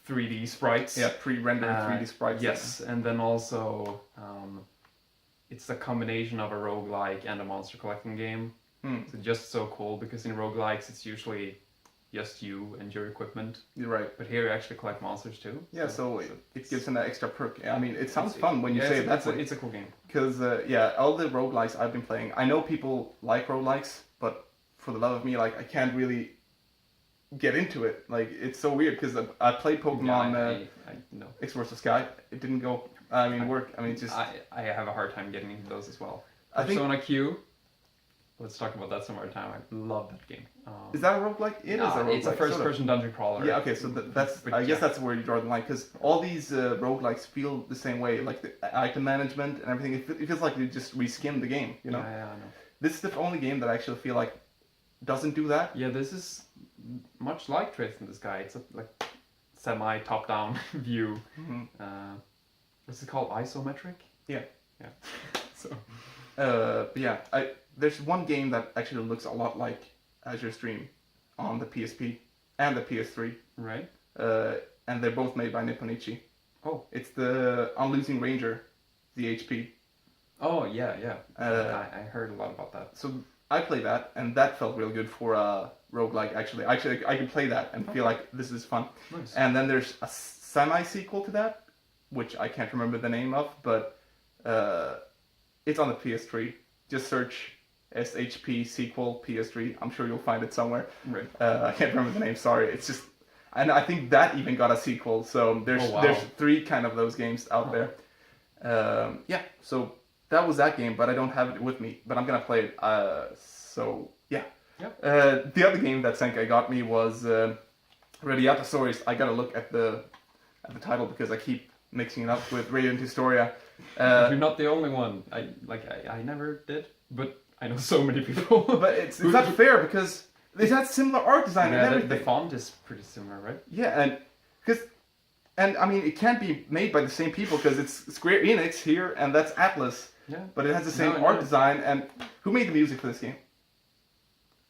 3D sprites. Yeah, pre-rendered 3D sprites. Yes, and then also it's a combination of a roguelike and a monster collecting game. So just so cool because in roguelikes it's usually just you and your equipment. You're right. But here you actually collect monsters too. Yeah, so it gives an extra perk. I mean, it sounds fun when you say it. It's a cool game. Because, all the roguelikes I've been playing, I know people like roguelikes, but for the love of me, like, I can't really get into it. Like, it's so weird because I played Pokemon X vs. Sky. It didn't go, work. I mean, it's just... I have a hard time getting into those as well. I think Persona Q. Let's talk about that some other time. I love that game. Is that a roguelike? It is a roguelike. It's a first-person dungeon crawler. Yeah, okay, so that's... I guess that's where you draw the line, because all these roguelikes feel the same way, like the item management and everything. It feels like you just reskin the game, you know? Yeah, I know. This is the only game that I actually feel like doesn't do that. Yeah, this is much like Trails in the Sky. It's a like semi-top-down view. What's it called? Isometric? Yeah. Yeah. So... but yeah, there's one game that actually looks a lot like Azure Stream on the PSP and the PS3. Right. And they're both made by Nipponichi. Oh. It's the On Losing Ranger, the HP. Oh, yeah. I heard a lot about that. So I played that, and that felt real good for a roguelike, actually. Actually, I can play that and feel like this is fun. Nice. And then there's a semi-sequel to that, which I can't remember the name of, but it's on the PS3. Just search SHP sequel PS3. I'm sure you'll find it somewhere. Right. I can't remember the name, sorry. It's just... And I think that even got a sequel, so there's 3 kind of those games out there. Yeah, so that was that game, but I don't have it with me, but I'm gonna play it. So, yeah. Yep. The other game that Senkai got me was Radiata Stories. I gotta look at the title because I keep mixing it up with Radiant Historia. You're not the only one. I never did, but I know so many people. But it's not fair because they had similar art design and everything. The font is pretty similar, right? Yeah, and I mean it can't be made by the same people because it's Square Enix here and that's Atlas. Yeah. But it has the same art design. And who made the music for this game?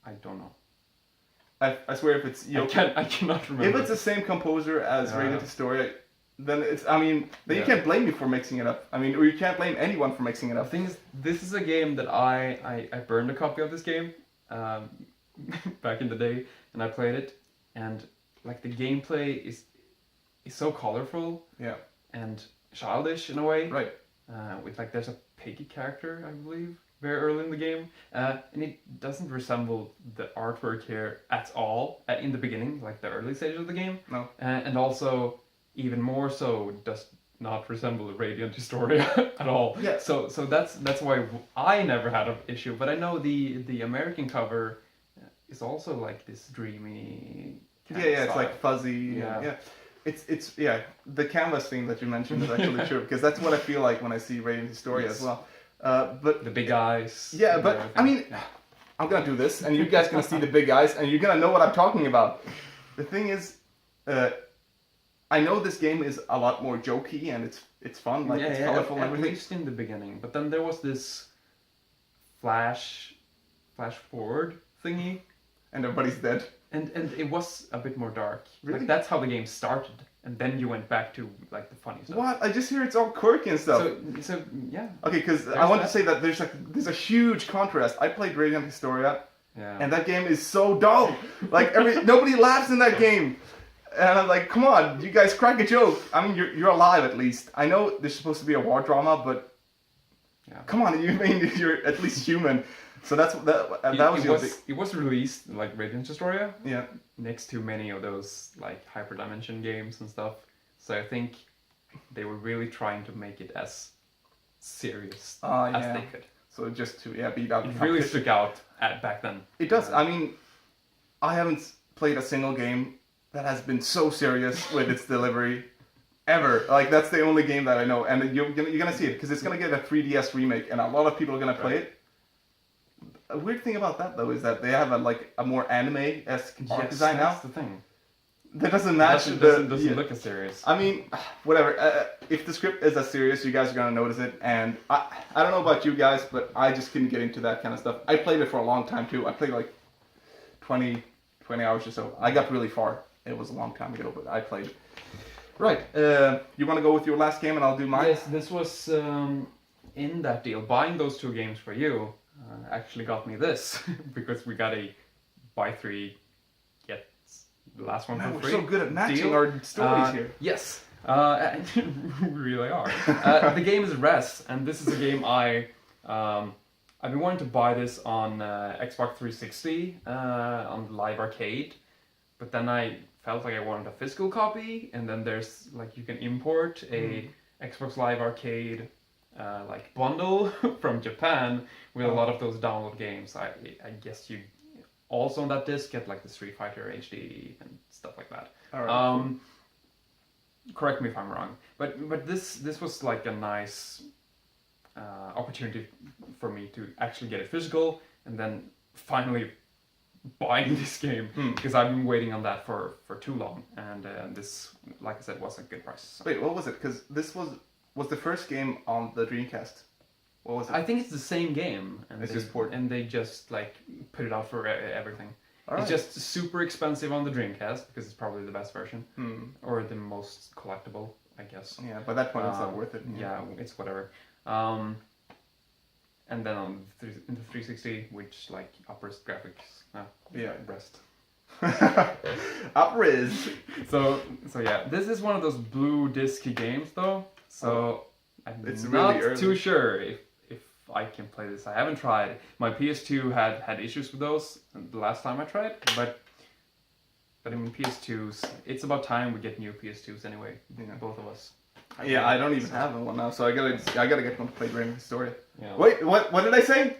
I don't know. I swear if it's Yoko, I cannot if remember. it's the same composer as Yeah. Radiant Historia, then then you Yeah. can't blame me for mixing it up. I mean, or you can't blame anyone for mixing it The up. thing is, this is a game that I burned a copy of this game back in the day, and I played it, and like the gameplay is so colorful Yeah. and childish in a way. Right. With like there's a piggy character, I believe, very early in the game, and it doesn't resemble the artwork here at all in the beginning, like the early stage of the game. No. And also even more so does not resemble Radiant Historia at all. Yeah. So that's why I never had an issue. But I know the American cover is also like this dreamy. Kind of It's style. like fuzzy. Yeah. Yeah. It's the canvas thing that you mentioned is actually true, because that's what I feel like when I see Radiant Historia Yes. as well. But The big eyes. yeah, and but everything. I mean, I'm gonna do this, and you guys gonna see the big eyes, and you're gonna know what I'm talking about. The thing is, I know this game is a lot more jokey, and it's fun, like it's colorful and at everything. least in the beginning. But then there was this flash forward thingy, And everybody's dead. and it was a bit more dark. Really? Like that's how the game started, and then you went back to like the funny stuff. What? I just hear it's all quirky and stuff. So yeah. Okay, because I There's want to that. say that there's a huge contrast. I played Radiant Historia, Yeah. and that game is so dull. Like nobody laughs in that game, and I'm like, come on, you guys crack a joke. I mean, you're alive at least. I know there's supposed to be a war drama, but Yeah. come on, you mean you're at least human. So that was your big, it was released like Radiant Historia yeah. next to many of those like hyperdimension games and stuff. So I think they were really trying to make it as serious as Yeah. they could. So just to beat out. It the really competition. stuck out back then. It does. I mean, I haven't played a single game that has been so serious with its delivery ever. Like that's the only game that I know, and you're gonna see it because it's gonna get a 3DS remake, and a lot of people are gonna play it. A weird thing about that though is that they have a more anime-esque art design now. That's the thing. That doesn't match. Doesn't yeah. look as serious. I mean, whatever. If the script is as serious, you guys are gonna notice it. And I don't know about you guys, but I just couldn't get into that kind of stuff. I played it for a long time too. I played like 20 hours or so. I got really far. It was a long time ago, but I played it. Right. You want to go with your last game, and I'll do mine. Yes, this was in that deal. Buying those two games for you actually got me this because we got a buy three, get the last one Man, for we're free. so good at matching deal. our stories here. Yes, we really are. The game is Res, and this is a game I've been wanting to buy this on Xbox 360 on Live Arcade, but then I felt like I wanted a physical copy, and then there's like you can import a Xbox Live Arcade like bundle from Japan with a lot of those download games. I guess you also on that disc get like the Street Fighter HD and stuff like that. All right. Correct me if I'm wrong, but this was like a nice opportunity for me to actually get it physical and then finally buying this game because I've been waiting on that for too long, and this, like I said, was a good price. So. Wait, what was it? Because this was the first game on the Dreamcast. What was it? I think it's the same game, and It's they, just port. and they just like put it out for everything. All It's right. just super expensive on the Dreamcast because it's probably the best version or the most collectible, I guess. Yeah, by that point it's not worth it. Yeah, it's whatever. And then on in the 360, which like uppers graphics. Yeah. Breast. Up-res. So yeah, this is one of those blue disky games though. So I'm It's not really early. too sure if I can play this. I haven't tried. My PS2 had issues with those the last time I tried, but I mean PS2s. It's about time we get new PS2s anyway. Yeah. Both of us. Yeah, I don't even have one now, so I gotta get one to play Radiant Historia. Yeah. Wait, what did I say?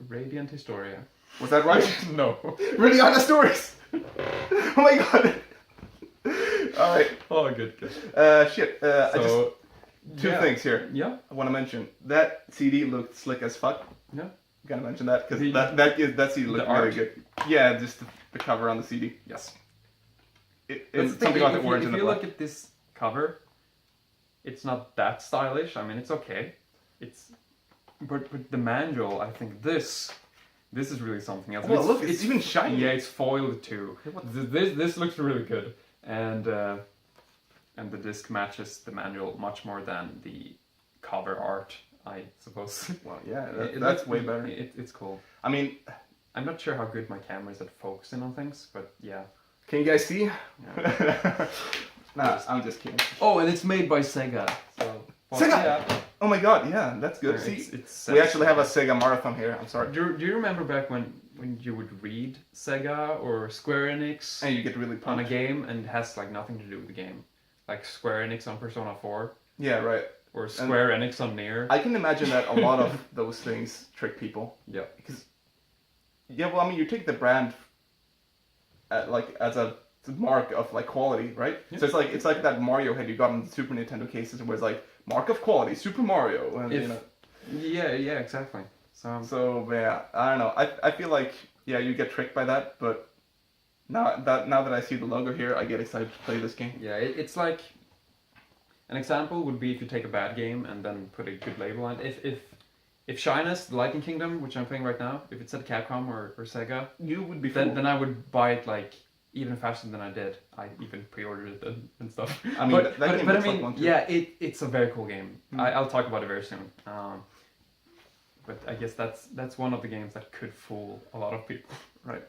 Radiant Historia. Was that right? No. Radiant Stories. Oh my god. All right. Oh, good. Shit. So Two yeah. things here. Yeah. I want to mention that CD looked slick as fuck. Yeah. Gotta mention that because The- that CD looked the really art? good. Yeah, just the cover on the CD. Yes. It's That's the something thing, about the if orange you and the look black. at this cover, it's not that stylish. I mean, it's okay. But the manual, I think this this is really something else. Well, look, it's even shiny. Yeah, it's foiled too. Yeah, This looks really good, and the disc matches the manual much more than the cover art, I suppose. Well, yeah, that's looks- way better. It's cool. I mean, I'm not sure how good my camera is at focusing on things, but yeah. can you guys see? Yeah. Nah, I'm just kidding. Oh, and it's made by Sega. So, Sega! Yeah. Oh my god, yeah, that's good. See, It's we actually have a Sega marathon here. I'm sorry. Do you remember back when you would read Sega or Square Enix And you get really on a pumped. game and it has like nothing to do with the game? Like Square Enix on Persona 4 Yeah, right. or Square Enix on Nier. I can imagine that a lot of those things trick people. Yeah. Because, yeah, well, I mean, you take the brand like as a mark of like quality, right? Yeah. So it's like that Mario head you got in the Super Nintendo cases, where it's like mark of quality, Super Mario, and you know. Yeah, exactly. So yeah, I don't know. I feel like yeah, you get tricked by that, but now that I see the logo here, I get excited to play this game. Yeah, it's like an example would be if you take a bad game and then put a good label on it. If Shyness, the Lightning Kingdom, which I'm playing right now, if it said Capcom or Sega, You would be then I would buy it like even faster than I did. I even pre-ordered it and stuff. I mean, that game but I looks like mean, one too. yeah, it's a very cool game. Mm. I'll talk about it very soon. But I guess that's one of the games that could fool a lot of people, Right.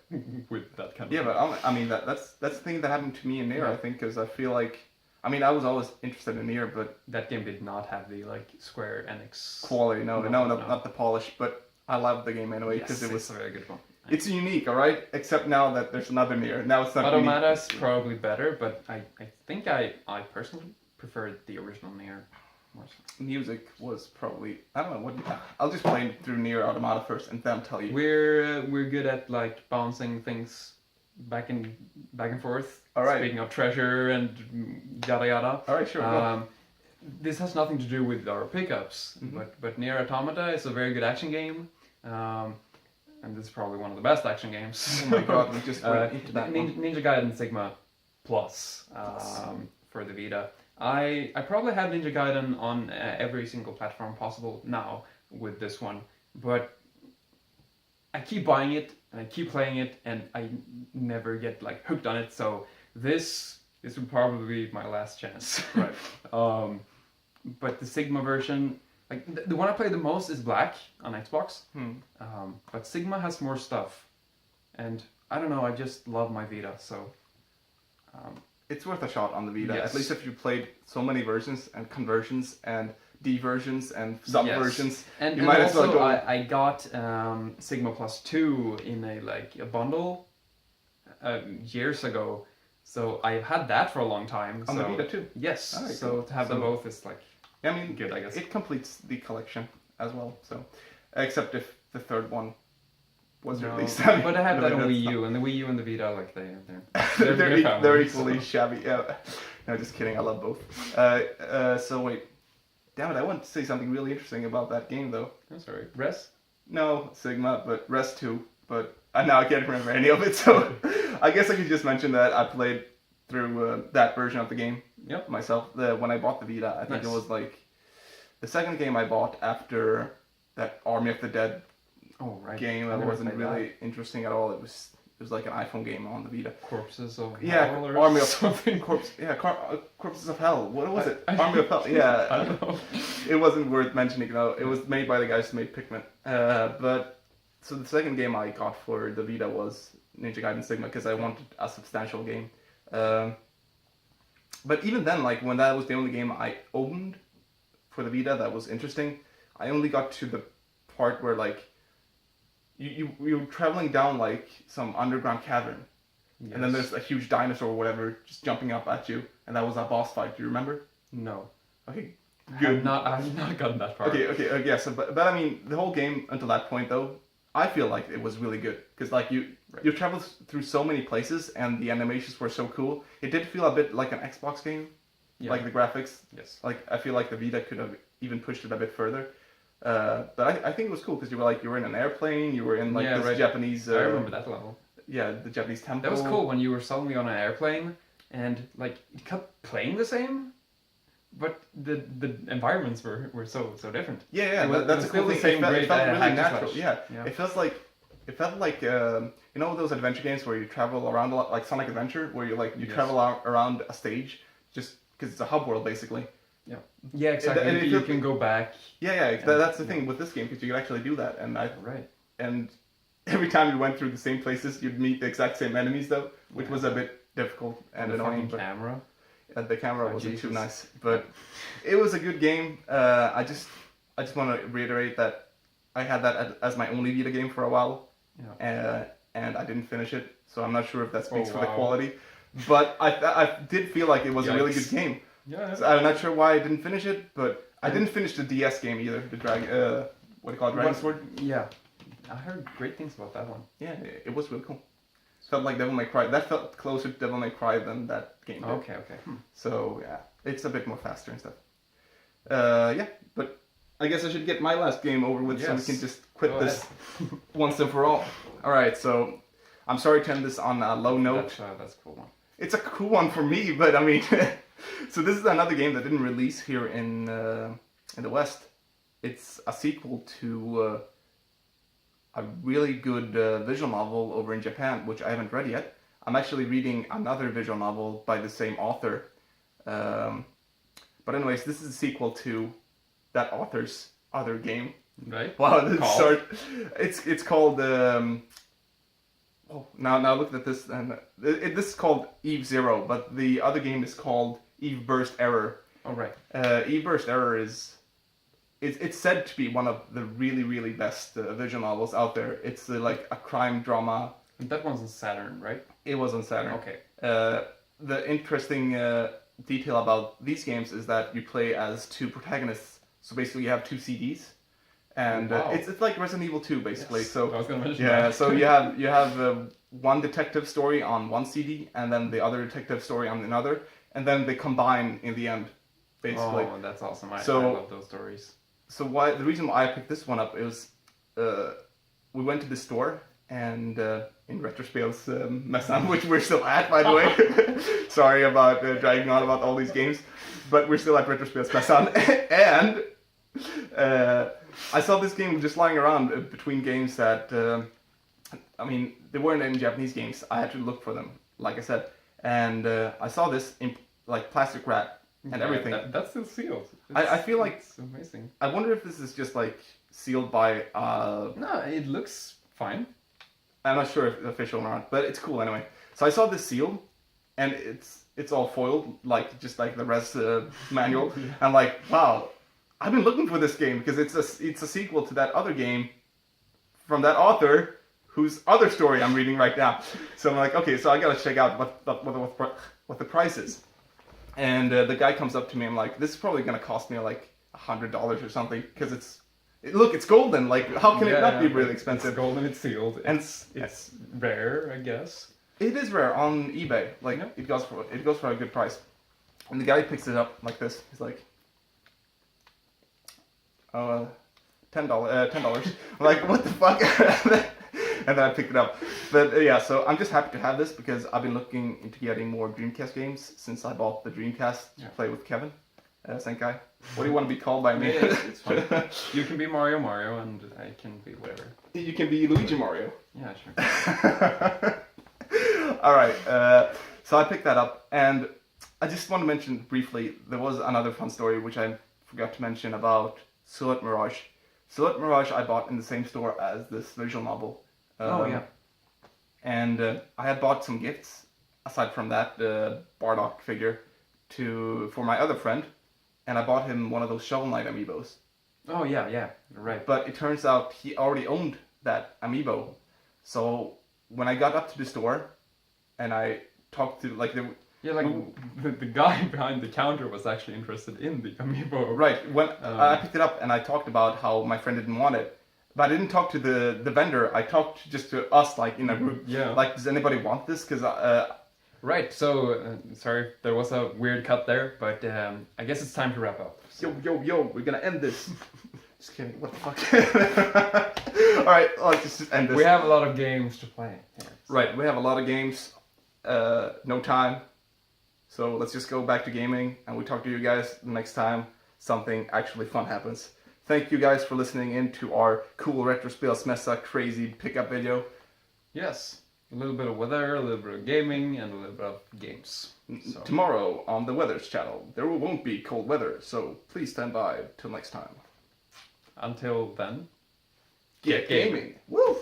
with that kind of. Yeah, thing. but I mean that's the thing that happened to me in Nier. Yeah. I think because I feel like I mean I was always interested in Nier, but That game did not have the like Square Enix quality, no, No. not the polish. But I loved the game anyway because Yes, it was. it's a very good one. It's unique, all right. Except now that there's another Nier. Now it's not. Automata unique. is probably better, but I think I personally preferred the original Nier more. So. Music was probably I don't know what. I'll just play through Nier Automata first and then tell you. We're good at like bouncing things back and forth. All right. Speaking of treasure and yada yada. All right, sure. Go. This has nothing to do with our pickups, Mhm. but Nier Automata is a very good action game, and this is probably one of the best action games. Oh my god, we just went into that one. Ninja Gaiden Sigma Plus for the Vita. I probably have Ninja Gaiden on every single platform possible now with this one, but I keep buying it and I keep playing it and I never get like hooked on it. So this would probably be my last chance. Right. But the Sigma version, like the one I play the most is Black on Xbox. But Sigma has more stuff, and I don't know. I just love my Vita, so. It's worth a shot on the Vita. Yes. At least if you played so many versions and conversions and D-versions and sub-versions. And, You and might as well also go- I got Sigma Plus 2 in a bundle years ago, so I've had that for a long time. On so, the Vita too. Yes, Alright, so cool. to have them So- both is like I mean, good, I guess. it completes the collection as well. So, except if the third one was No, released. but I have No, that on that's Wii not- U, and the Wii U and the Vita, like they're they're families, equally so. shabby. Yeah. No, just kidding. I love both. So wait, damn it! I want to say something really interesting about that game though. I'm sorry, Res. No, Sigma, but Rest 2. But now I can't remember any of it. So I guess I could just mention that I played through that version of the game Yep. myself. When I bought the Vita, I think it Nice. was like the second game I bought after that Army of the Dead Oh right. game I that never wasn't played that. really interesting at all. It was like an iPhone game on the Vita. Corpses of Yeah, Hell or Army of something. Corpses of Hell. What was it? I- Army of Hell. I Yeah, don't know. it wasn't worth mentioning though. It was made by the guys who made Pikmin. But so the second game I got for the Vita was Ninja Gaiden Sigma because I wanted a substantial game. But even then, like when that was the only game I owned for the Vita that was interesting, I only got to the part where like you're traveling down like some underground cavern, and then there's a huge dinosaur or whatever just jumping up at you, and that was a boss fight. Do you remember? No. Okay, I've good. not gotten that far. Okay, yeah. So, but I mean, the whole game until that point though, I feel like it was really good because like you traveled through so many places and the animations were so cool. It did feel a bit like an Xbox game, Yeah. like the graphics. Yes. Like I feel like the Vita could have even pushed it a bit further. But I think it was cool because you were in an airplane, you were in like Yeah, this right. Japanese. I remember that level. Yeah, the Japanese temple. That was cool when you were suddenly on an airplane and like it kept playing the same, but the environments were so different. Yeah, It was- that's it a was cool still the thing. same It felt great really hack and natural. slash. Yeah. Yeah. It feels like It felt like you know those adventure games where you travel around a lot, like Sonic Adventure, where you Yes. travel around a stage just because it's a hub world basically. Yeah, exactly. And it you feels- can go back. Yeah, And- that's the thing with this game because you can actually do that, Right. and every time you went through the same places, you'd meet the exact same enemies though, which Yeah. was a bit difficult and the annoying. fucking But camera. the camera Oh, wasn't too Jesus. nice, but it was a good game. I just want to reiterate that I had that as my only Vita game for a while, and I didn't finish it, so I'm not sure if that speaks for the wow. quality. But I did feel like it was a really good Yikes. game. Yeah. So I'm not sure why I didn't finish it, but I didn't finish the DS game either. The what do you call it, Dragon Sword? Yeah. I heard great things about that one. Yeah, it was really cool. Felt like Devil May Cry. That felt closer to Devil May Cry than that game did. Okay. So yeah, it's a bit more faster and stuff. Yeah, but I guess I should get my last game over with so we Yes. can just quit Go this once and for all. All right, so I'm sorry to end this on a low note. That's a cool one. It's a cool one for me, but I mean, so this is another game that didn't release here in the West. It's a sequel to a really good visual novel over in Japan, which I haven't read yet. I'm actually reading another visual novel by the same author. But anyways, this is a sequel to that author's other game. Right. Wow, this Called? start. It's called. Oh, now look at this, and this is called Eve Zero, but the other game is called Eve Burst Error. All right. Eve Burst Error it's said to be one of the really best visual novels out there. It's like a crime drama. And that one's on Saturn, right? It was on Saturn. Okay. The interesting detail about these games is that you play as two protagonists. So basically, you have two CDs, and Wow. it's like Resident Evil 2 basically. Yes. So I was gonna mention yeah, that. so you have one detective story on one CD, and then the other detective story on another, and then they combine in the end, basically. Oh, that's awesome. I love those stories. So the reason why I picked this one up is we went to the store and in Retrospelsmässan, which we're still at, by the way. Sorry about dragging on about all these games, but we're still at Retrospelsmässan. And I saw this game just lying around between games that, I mean, they weren't in Japanese games. I had to look for them, like I said. And I saw this in like plastic wrap and everything. That's still sealed. I feel like it's amazing. I wonder if this is just like sealed by. No, it looks fine. I'm not sure if it's official or not, but it's cool anyway. So I saw this seal, and it's all foiled, like just like the res manual. And like, wow, I've been looking for this game because it's a sequel to that other game from that author whose other story I'm reading right now. So I'm like, okay, so I gotta check out what the price is. And the guy comes up to me and I'm like, this is probably gonna cost me like $100 or something because it's golden. Like, how can it not be really expensive? It's golden, it's sealed. And it's rare, I guess. it is rare on eBay. Like, Yeah. it goes for a good price. And the guy picks it up like this. He's like, $10. I'm like, what the fuck? And then I picked it up. But yeah, so I'm just happy to have this because I've been looking into getting more Dreamcast games since I bought the Dreamcast to play with Kevin, Senkai. What do you want to be called by me? Yeah, it's fine. You can be Mario, and I can be whatever. You can be Luigi Mario. Yeah, sure. All right, so I picked that up, and I just want to mention briefly, there was another fun story which I forgot to mention about Silhouette Mirage. Silhouette Mirage I bought in the same store as this visual novel. Yeah. And I had bought some gifts, aside from that Bardock figure, for my other friend, and I bought him one of those Shovel Knight amiibos. Oh, yeah, right. But it turns out he already owned that amiibo. So when I got up to the store, and I talked to the guy behind the counter was actually interested in the amiibo. right, when I picked it up and I talked about how my friend didn't want it, but I didn't talk to the vendor. I talked just to us, like in a group. Yeah. Like, does anybody want this? Because Right. So sorry, there was a weird cut there, but I guess it's time to wrap up. So. yo, we're gonna end this. Just kidding. What the fuck? All right, let's just end this. We have a lot of games to play. Yeah, so. Right, we have a lot of games. No time. So let's just go back to gaming, and we talk to you guys the next time something actually fun happens. Thank you guys for listening in to our cool Retrospelsmässan crazy pickup video. Yes, a little bit of weather, a little bit of gaming, and a little bit of games. So. Tomorrow on the Weathers channel, there won't be cold weather, so please stand by till next time. Until then, Get gaming! Woo!